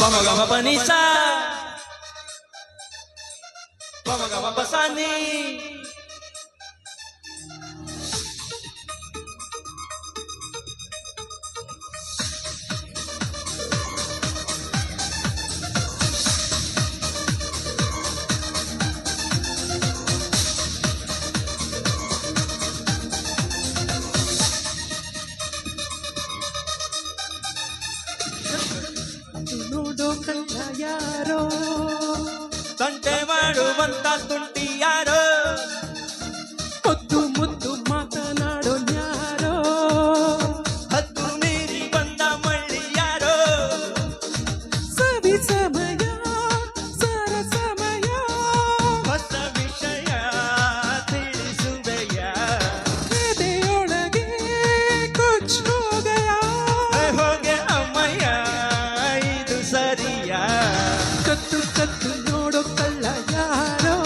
Pamagama panisa, pamagama pasani. ನೋಡೋಕಲ್ಲ ಯಾರೋ ತಂಟೆ ಮಾಡುವಂತ ತುಂಟಿ ಯಾರೋ ಮುದ್ದು ಮುದ್ದು ಮಾತನಾಡೋ ಯಾರೋ ಹತ್ತು ಮೀರಿ ಬಂದ ಮಳ್ಳಿ ಯಾರೋ ಸವಿ ಸಮಯ ಸರ ಸಮಯ ಹೊಸ ವಿಷಯ ತಿಳಿಸುವೆಯ ಎದೆಯೊಳಗೆ ಕುಚ್ ಹೋಗಯ ಹೋಗೆ ಅಮ್ಮಯ್ಯ ಇದು ಸರಿಯ ಕತ್ತು ಕತ್ತು ನೋಡೋ ಕಳ್ಳ ಯಾರೋ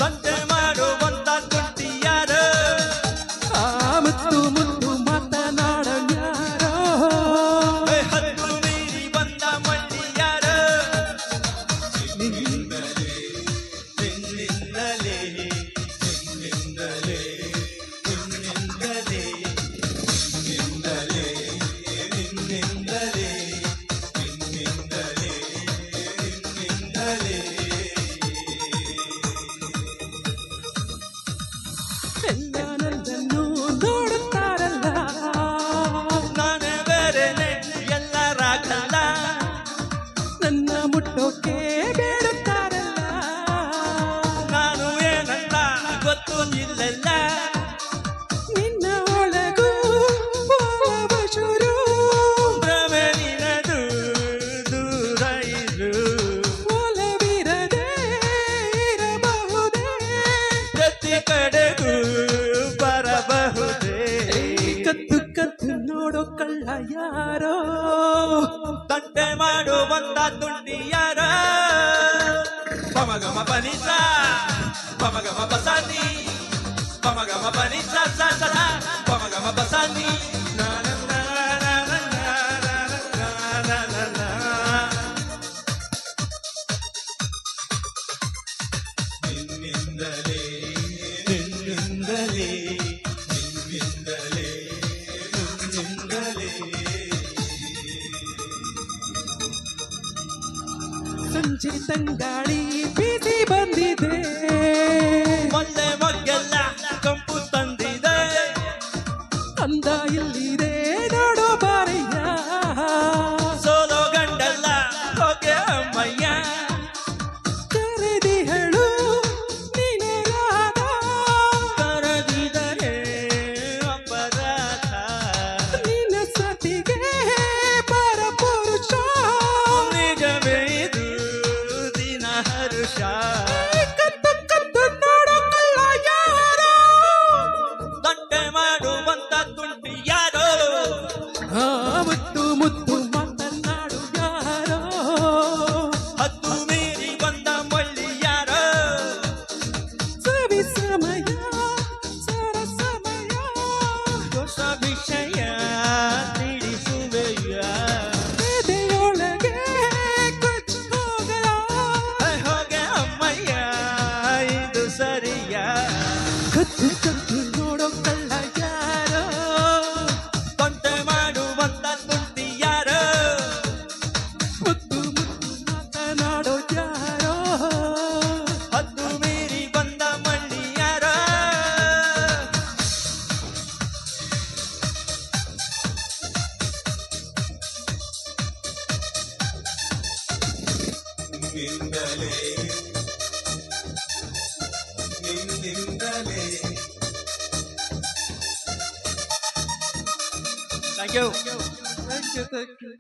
ತಂಟೆ ಮಾಡುವಂತ ತುಂಟಿ ಯಾರೋ ಆ ಮುದ್ದು ಮುದ್ದು ಮಾತನಾಡೋ ಯಾರೋ ಹತ್ತು ಮೀರಿ ಬಂದ ಮಳ್ಳಿ ಯಾರೋ ನಿನ್ನಿಂದಲೇ ನಿನ್ನಿಂದಲೇ ನಿನ್ನಿಂದಲೇ ನಿನ್ನಿಂದಲೇ ನಿನ್ನಿಂದಲೇ ನಿನ್ನಿಂದಲೇ ನಿನ್ನಿಂದಲೇ ನಿನ್ನಿಂದಲೇ ಎಲ್ಲ ನನ್ನನ್ನು ನೋಡುತ್ತಾರಲ್ಲ ನಾನೇ ಬೇರೆನೆ ಎಲ್ಲರಾಗಲ್ಲ ನನ್ನ ಮುಟ್ಟೋಕೆ ಬೇಡುತ್ತಾರಲ್ಲ ನಾನು ಏನಂತ ಗೊತ್ತು ಇಲ್ಲೆಲ್ಲ ನಿನ್ನ ಒಳಗೂ ಒಲವ ಶುರು ಭ್ರಮೆ ನಿನದು ದೂರ ಇರು ಒಲವಿರದೆ ಇರಬಹುದೇ ಪ್ರತಿ ಕಡೆಗೂ ಬರಬಹುದೇ ಕತ್ತು ಕತ್ತು ನೋಡೋ ಕಳ್ಳ ಯಾರೋ ತಂಟೆ ಮಾಡುವಂತ ತುಂಡಿ ಯಾರ ಪಮಗಮ ಪನಿಸ ಪಮಗಮ ಬಸಾನಿ ಪಮಗಮ ಪನಿಸ ಸ ಸ ಸ ಪಮಗಮ ಬಸಾನಿ ನಾ ನಾ ನಾ ನಾ ನಾ ನಾ ನಾ ನಾ ನಾ. ನಿನ್ನಿಂದಲೇ ನಿನ್ನಿಂದಲೇ ನಿನ್ನಿಂದಲೇ ನಿನ್ನಿಂದಲೇ ಸಂಜೆ ತಂಗಾಳಿ ಬೀಸಿ ಬಂದಿದೆ ಮೊನ್ನೆ ಮಗ್ಗೆಲ್ಲ ಕಂಪು ತಂದಿದೆ ಅಂದ ಇಲ್ಲಿದೆ ನೋಡೋ ಬಾರಯ್ಯ ಸೋಲೋ ಗಂಡಲ್ಲ ಹೋಗೆ ಅಮ್ಮಯ್ಯ ಕರೆದಿ ಹೇಳು ನೀನೇ ರಾಧ ಕರದಿದರೆ ಅಪರಾಧ ನಿನ್ನ ಸತಿಗೆ ಪರಪುರುಷ ನಿಜವೇ ಇದು ದಿನ ಹರುಷ ಕತ್ತು ಕತ್ತು ನೋಡೋ ಕಳ್ಳ ಯಾರೋ ತಂಟೆ ಮಾಡುವಂತ ತುಂಟಿ ಯಾರೋ ಆ ಮುತ್ತು ಮುತ್ತು ಮಾತನಾಡು ಯಾರೋ ಹತ್ತು ಮೀರಿ ಬಂದ ಮಳ್ಳಿ ಯಾರೋ ಸವಿ ಸಮಯ ಸರ ಸಮಯ ಹೊಸ ವಿಷಯ ತಿಳಿಸುವೆಯ ಎದೆಯೊಳಗೆ ಕುಚ್ ಹೋಗಯ ಹೋಗೆ ಅಮ್ಮಯ್ಯ ಇದು ಸರಿಯ ಕತ್ತು ಕತ್ತು ನೋಡೋ ಕಳ್ಳ ಯಾರೋ ತಂಟೆ ಮಾಡುವಂತ ತುಂಟಿ ಯಾರೋ ಮುತ್ತು ಮುತ್ತು ಮಾತನಾಡೋ ಯಾರೋ ಹತ್ತು ಮೀರಿ ಬಂದ ಮಳ್ಳಿ ಯಾರೋ ನಿನ್ನಿಂದಲೇ ನಿನ್ನಿಂದಲೇ thank you Thank you, thank you.